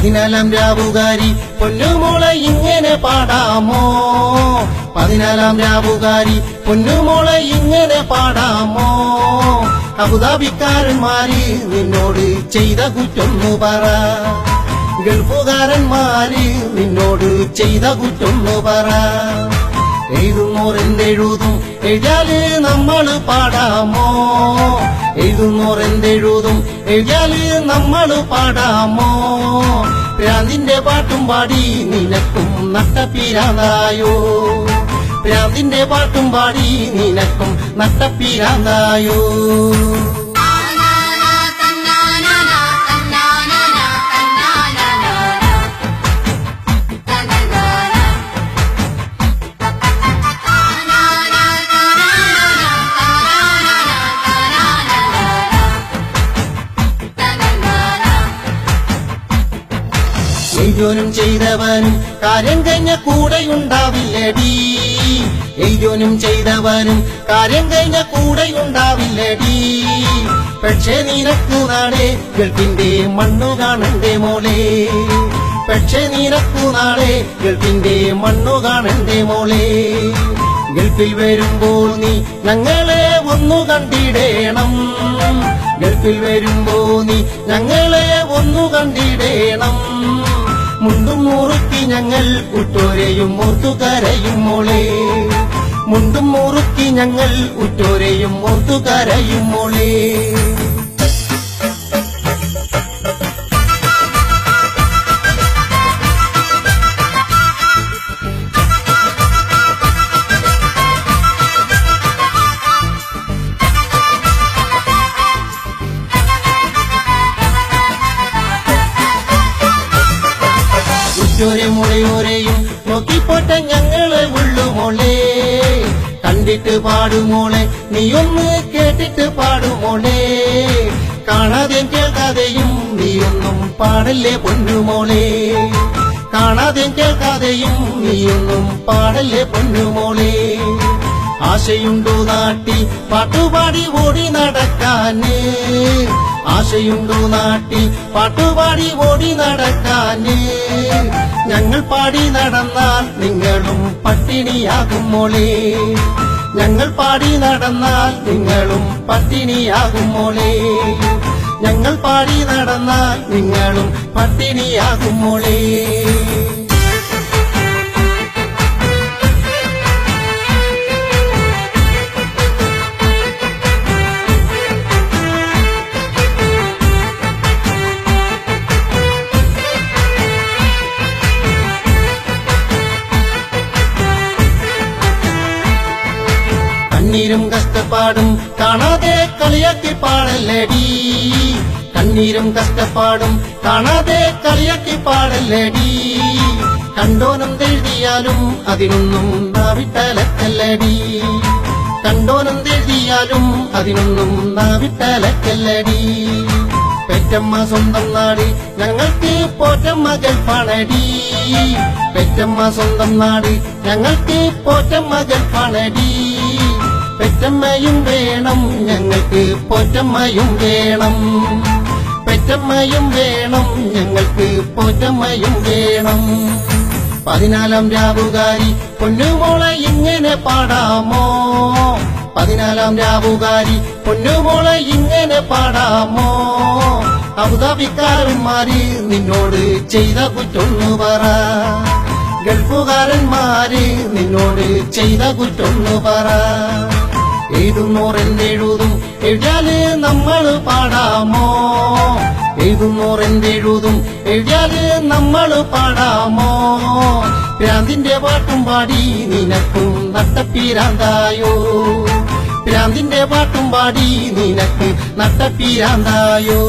14 രാവുകാരി പൊന്നുമോളെ ഇങ്ങനെ പാടാമോ? 14 രാവുകാരി പൊന്നുമോളെ ഇങ്ങനെ പാടാമോ? അബുദാബിക്കാരന്മാര് നിന്നോട് ചെയ്ത കുറ്റൊന്നു പറ, ഗൾഫുകാരന്മാര് നിന്നോട് ചെയ്ത കുറ്റൊന്നു പറ. എഴുതുന്നോരെന്തെഴുതും എഴുതിയാല് നമ്മള് പാടാമോ? എഴുതുന്നോരെന്തെഴുതും എഴുതിയാല് നമ്മള് പാടാമോ? പ്രാന്തിന്റെ പാട്ടും പാടി നിനക്കും നട്ടപ്പീരാന്തായോ? പ്രാന്തിന്റെ പാട്ടും പാടി നിനക്കും നട്ടപ്പീരാന്തായോ? എഴുതോനും ചെയ്തവനും കാര്യം കഴിഞ്ഞ കൂടെയുണ്ടാവില്ലടി. എഴുതോനും ചെയ്തവനും കാര്യം കഴിഞ്ഞ കൂടെയുണ്ടാവില്ലടി. പക്ഷേ നിനക്ക് നാളെ ഗൾഫിന്റെ മണ്ണു കാണണ്ടേ മോളെ. പക്ഷേ നിനക്ക് നാളെ ഗൾഫിന്റെ മണ്ണു കാണണ്ടേ മോളെ. ഗൾഫിൽ വരുമ്പോൾ നീ ഞങ്ങളെ ഒന്നു കണ്ടിടേണം. ഗൾഫിൽ വരുമ്പോ നീ ഞങ്ങളെ ഒന്നു കണ്ടിടേണം. മുണ്ടും മുറുക്കി ഞങ്ങൾ ഉറ്റോരെയും ഓർത്തു കരയും മോളെ. മുണ്ടും മുറുക്കി ഞങ്ങൾ ഉറ്റോരെയും ഓർത്തു കരയും മോളെ. ഉറ്റോരെ മുളയോരെയും നോക്കിപ്പോട്ടെ ഞങ്ങളെ ഉള്ളുമോളെ. കണ്ടിട്ട് പാടുമോളെ, നീയൊന്ന് കേട്ടിട്ട് പാടുമോളെ. കാണാതെയും കേൾക്കാതെയും നീയൊന്നും പാടല്ലേ പൊന്നുമോളെ. കാണാതെയും കേൾക്കാതെയും നീയൊന്നും പാടല്ലേ പൊന്നുമോളെ. ആശയുണ്ടോ നാട്ടി പാട്ടുപാടി ഓടി നടക്കാന്? ആശയുണ്ടോ നാട്ടി പാട്ടുപാടി ഓടി നടക്കാന്? ഞങ്ങൾ പാടി നടന്നാൽ നിങ്ങളും പട്ടിണിയാകും മോളെ. ഞങ്ങൾ പാടി നടന്നാൽ നിങ്ങളും പട്ടിണിയാകും മോളെ. ഞങ്ങൾ പാടി നടന്നാൽ നിങ്ങളും പട്ടിണിയാകും മോളെ. കണ്ണീരും കഷ്ടപ്പാടും കാണാതെ കളിയാക്കി പാടല്ലേടി. കണ്ണീരും കഷ്ടപ്പാടും കാണാതെ കളിയാക്കി പാടല്ലേടി. കണ്ടോനം എഴുതിയാലും അതിനൊന്നും നാവിട്ടലക്കല്ലടി. കണ്ടോനം എഴുതിയാലും അതിനൊന്നും നാവിട്ടലക്കല്ലടി. പെറ്റമ്മ സ്വന്തം നാട് ഞങ്ങൾക്ക് പോറ്റമ്മ ഗൾഫാണടി. പെറ്റമ്മ സ്വന്തം നാട് ഞങ്ങൾക്ക് പോറ്റമ്മ ഗൾഫാണടി. പെറ്റമ്മയും വേണം ഞങ്ങൾക്ക് പോറ്റമ്മയും വേണം. പെറ്റമ്മയും വേണം ഞങ്ങൾക്ക് പോറ്റമ്മയും വേണം. 14 രാവുകാരി പൊന്നുമോളെ ഇങ്ങനെ പാടാമോ? 14 രാവുകാരി പൊന്നുമോളെ ഇങ്ങനെ പാടാമോ? അബുദാബിക്കാരന്മാര് നിന്നോട് ചെയ്ത കുറ്റൊന്നു പറ, ഗൾഫുകാരന്മാര് നിന്നോട് ചെയ്ത കുറ്റൊന്നു പറ. എഴുതുന്നോരെന്തെഴുതും എഴുതിയാല് നമ്മള് പാടാമോ? എഴുതുന്നോരെന്തെഴുതും എഴുതിയാല് നമ്മള് പാടാമോ? പ്രാന്തിന്റെ പാട്ടും പാടി നിനക്കും നട്ടപ്പീരാന്തായോ? പ്രാന്തിന്റെ പാട്ടും പാടി നിനക്ക് നട്ടപ്പീരാന്തായോ?